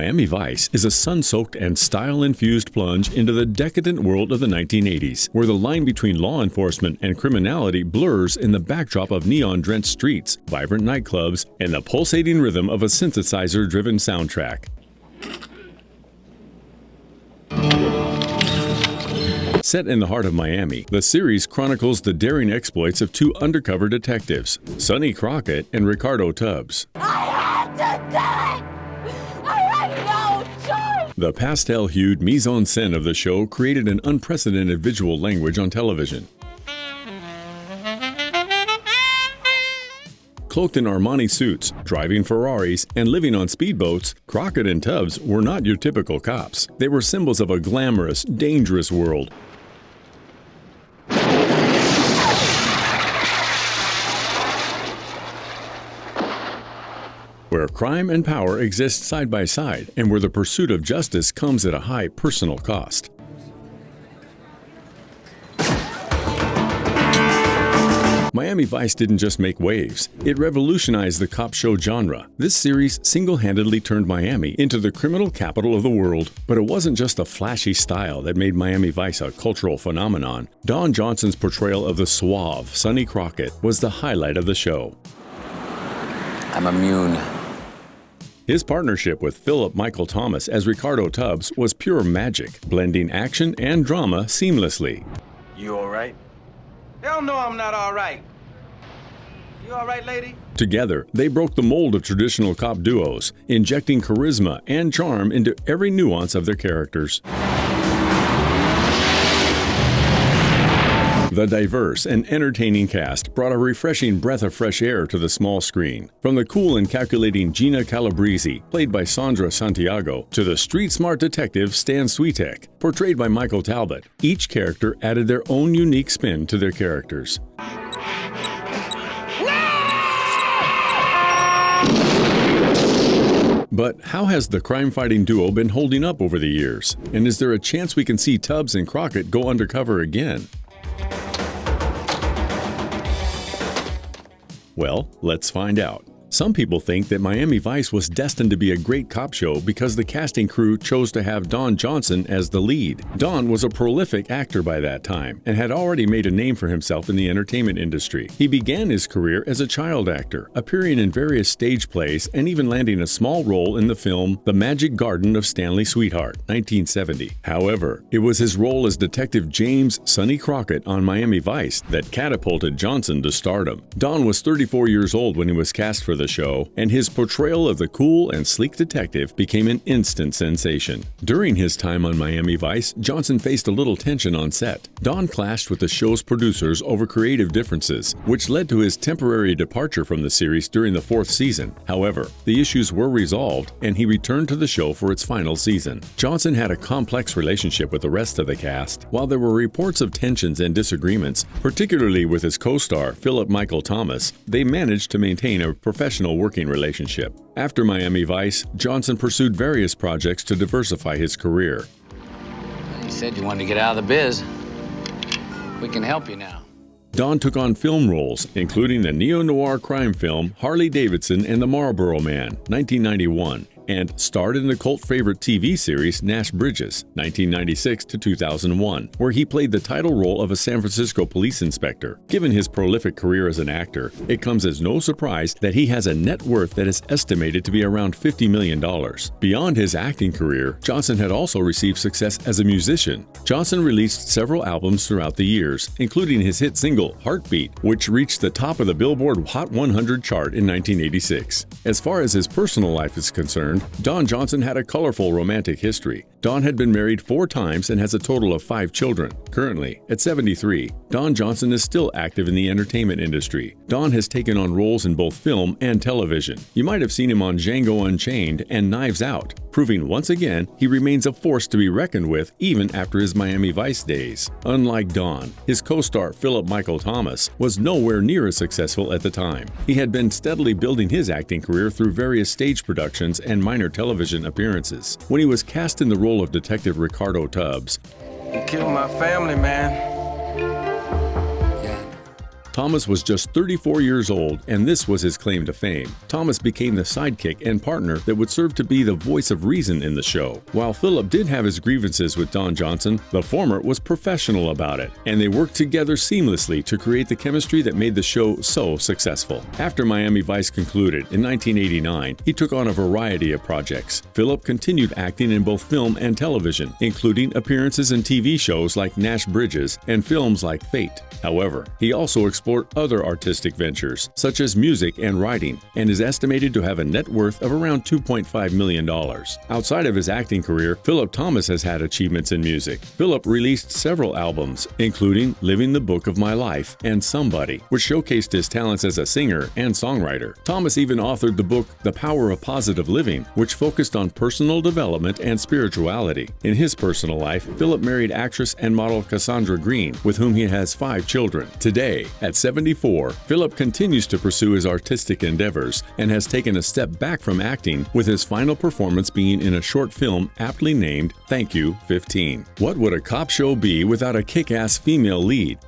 Miami Vice is a sun-soaked and style-infused plunge into the decadent world of the 1980s, where the line between law enforcement and criminality blurs in the backdrop of neon-drenched streets, vibrant nightclubs, and the pulsating rhythm of a synthesizer-driven soundtrack. Set in the heart of Miami, the series chronicles the daring exploits of two undercover detectives, Sonny Crockett and Ricardo Tubbs. I had to do it! I had no choice! The pastel-hued mise-en-scène of the show created an unprecedented visual language on television. Cloaked in Armani suits, driving Ferraris, and living on speedboats, Crockett and Tubbs were not your typical cops. They were symbols of a glamorous, dangerous world. Where crime and power exist side by side, and where the pursuit of justice comes at a high personal cost. Miami Vice didn't just make waves, it revolutionized the cop show genre. This series single-handedly turned Miami into the criminal capital of the world. But it wasn't just a flashy style that made Miami Vice a cultural phenomenon. Don Johnson's portrayal of the suave Sonny Crockett was the highlight of the show. I'm immune. His partnership with Philip Michael Thomas as Ricardo Tubbs was pure magic, blending action and drama seamlessly. You all right? Hell no, I'm not all right. You all right, lady? Together, they broke the mold of traditional cop duos, injecting charisma and charm into every nuance of their characters. The diverse and entertaining cast brought a refreshing breath of fresh air to the small screen. From the cool and calculating Gina Calabrese, played by Sandra Santiago, to the street-smart detective Stan Switek, portrayed by Michael Talbot, each character added their own unique spin to their characters. But how has the crime-fighting duo been holding up over the years? And is there a chance we can see Tubbs and Crockett go undercover again? Well, let's find out. Some people think that Miami Vice was destined to be a great cop show because the casting crew chose to have Don Johnson as the lead. Don was a prolific actor by that time and had already made a name for himself in the entertainment industry. He began his career as a child actor, appearing in various stage plays and even landing a small role in the film The Magic Garden of Stanley Sweetheart, 1970. However, it was his role as Detective James Sonny Crockett on Miami Vice that catapulted Johnson to stardom. Don was 34 years old when he was cast for the show, and his portrayal of the cool and sleek detective became an instant sensation. During his time on Miami Vice, Johnson faced a little tension on set. Don clashed with the show's producers over creative differences, which led to his temporary departure from the series during the 4th season. However, the issues were resolved, and he returned to the show for its final season. Johnson had a complex relationship with the rest of the cast. While there were reports of tensions and disagreements, particularly with his co-star Philip Michael Thomas, they managed to maintain a professional working relationship. After Miami Vice, Johnson pursued various projects to diversify his career. You said you wanted to get out of the biz. We can help you now. Don took on film roles, including the neo-noir crime film Harley Davidson and the Marlboro Man, 1991, and starred in the cult favorite TV series Nash Bridges, 1996 to 2001, where he played the title role of a San Francisco police inspector. Given his prolific career as an actor, it comes as no surprise that he has a net worth that is estimated to be around $50 million. Beyond his acting career, Johnson had also received success as a musician. Johnson released several albums throughout the years, including his hit single Heartbeat, which reached the top of the Billboard Hot 100 chart in 1986. As far as his personal life is concerned, Don Johnson had a colorful romantic history. Don had been married 4 times and has a total of 5 children. Currently, at 73, Don Johnson is still active in the entertainment industry. Don has taken on roles in both film and television. You might have seen him on Django Unchained and Knives Out, proving once again he remains a force to be reckoned with even after his Miami Vice days. Unlike Don, his co-star Philip Michael Thomas was nowhere near as successful at the time. He had been steadily building his acting career through various stage productions and minor television appearances. When he was cast in the role of Detective Ricardo Tubbs, You killed my family, man. Yeah. Thomas was just 34 years old, and this was his claim to fame. Thomas became the sidekick and partner that would serve to be the voice of reason in the show. While Philip did have his grievances with Don Johnson, the former was professional about it, and they worked together seamlessly to create the chemistry that made the show so successful. After Miami Vice concluded in 1989, he took on a variety of projects. Philip continued acting in both film and television, including appearances in TV shows like Nash Bridges and films like Fate. However, he also explored other artistic ventures, such as music and writing, and is estimated to have a net worth of around $2.5 million. Outside of his acting career, Philip Thomas has had achievements in music. Philip released several albums, including Living the Book of My Life and Somebody, which showcased his talents as a singer and songwriter. Thomas even authored the book The Power of Positive Living, which focused on personal development and spirituality. In his personal life, Philip married actress and model Cassandra Green, with whom he has 5 children. Today, at 74, Philip continues to pursue his artistic endeavors and has taken a step back from acting, with his final performance being in a short film aptly named Thank You, 15. What would a cop show be without a kick-ass female lead?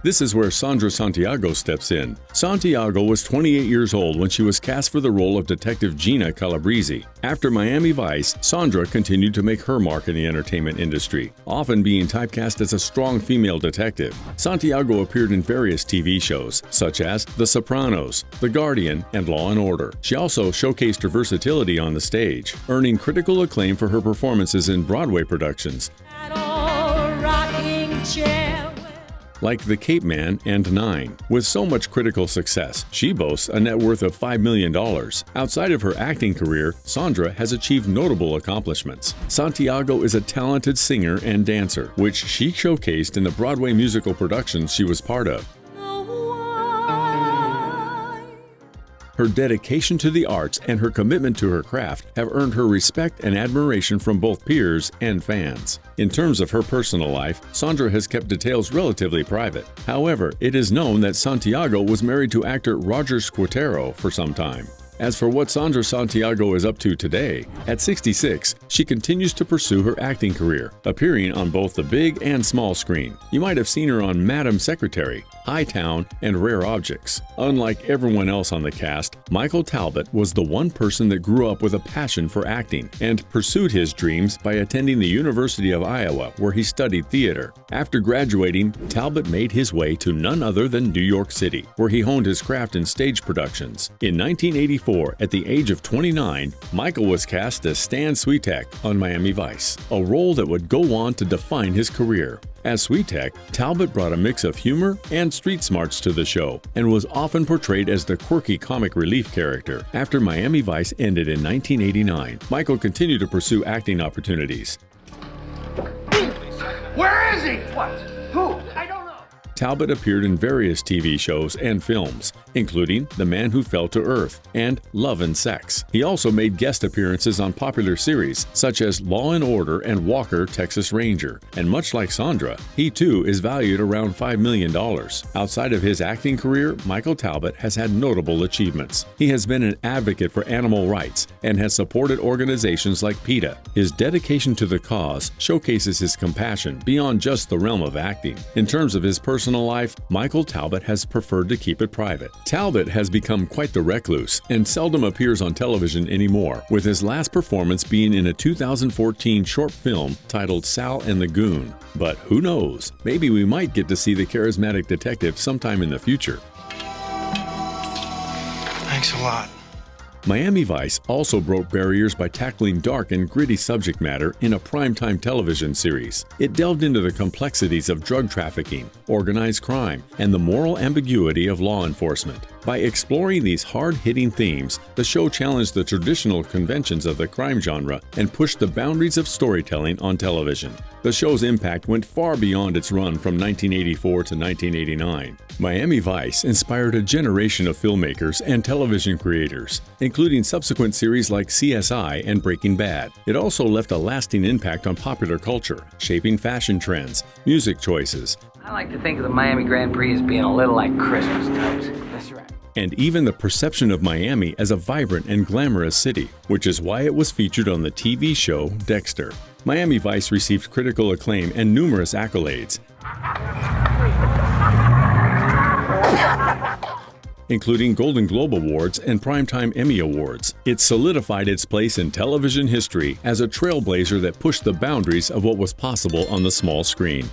This is where Sandra Santiago steps in. Santiago was 28 years old when she was cast for the role of Detective Gina Calabrese. After Miami Vice, Sandra continued to make her mark in the entertainment industry, often being typecast as a strong female detective. Santiago appeared in various TV shows, such as The Sopranos, The Guardian, and Law & Order. She also showcased her versatility on the stage, earning critical acclaim for her performances in Broadway productions like The Cape Man and 9. With so much critical success, she boasts a net worth of $5 million. Outside of her acting career, Sandra has achieved notable accomplishments. Santiago is a talented singer and dancer, which she showcased in the Broadway musical productions she was part of. Her dedication to the arts and her commitment to her craft have earned her respect and admiration from both peers and fans. In terms of her personal life, Sandra has kept details relatively private. However, it is known that Santiago was married to actor Roger Squatero for some time. As for what Sandra Santiago is up to today, at 66, she continues to pursue her acting career, appearing on both the big and small screen. You might have seen her on Madam Secretary, Hightown, and Rare Objects. Unlike everyone else on the cast, Michael Talbot was the one person that grew up with a passion for acting and pursued his dreams by attending the University of Iowa, where he studied theater. After graduating, Talbot made his way to none other than New York City, where he honed his craft in stage productions. In 1984, at the age of 29, Michael was cast as Stan Switek on Miami Vice, a role that would go on to define his career. As Switek, Talbot brought a mix of humor and street smarts to the show and was often portrayed as the quirky comic relief character. After Miami Vice ended in 1989, Michael continued to pursue acting opportunities. Where is he? What? Who? I don't know. Talbot appeared in various TV shows and films, including The Man Who Fell to Earth and Love and Sex. He also made guest appearances on popular series such as Law & Order and Walker, Texas Ranger. And much like Sandra, he too is valued around $5 million. Outside of his acting career, Michael Talbot has had notable achievements. He has been an advocate for animal rights and has supported organizations like PETA. His dedication to the cause showcases his compassion beyond just the realm of acting. In terms of his personal life, Michael Talbot has preferred to keep it private. Talbot has become quite the recluse and seldom appears on television anymore, with his last performance being in a 2014 short film titled Sal and the Goon. But who knows, maybe we might get to see the charismatic detective sometime in the future. Thanks a lot. Miami Vice also broke barriers by tackling dark and gritty subject matter in a primetime television series. It delved into the complexities of drug trafficking, organized crime, and the moral ambiguity of law enforcement. By exploring these hard-hitting themes, the show challenged the traditional conventions of the crime genre and pushed the boundaries of storytelling on television. The show's impact went far beyond its run from 1984 to 1989. Miami Vice inspired a generation of filmmakers and television creators, including subsequent series like CSI and Breaking Bad. It also left a lasting impact on popular culture, shaping fashion trends, music choices, I like to think of the Miami Grand Prix as being a little like Christmas, Tubbs. That's right. and even the perception of Miami as a vibrant and glamorous city, which is why it was featured on the TV show Dexter. Miami Vice received critical acclaim and numerous accolades. including Golden Globe Awards and Primetime Emmy Awards. It solidified its place in television history as a trailblazer that pushed the boundaries of what was possible on the small screen.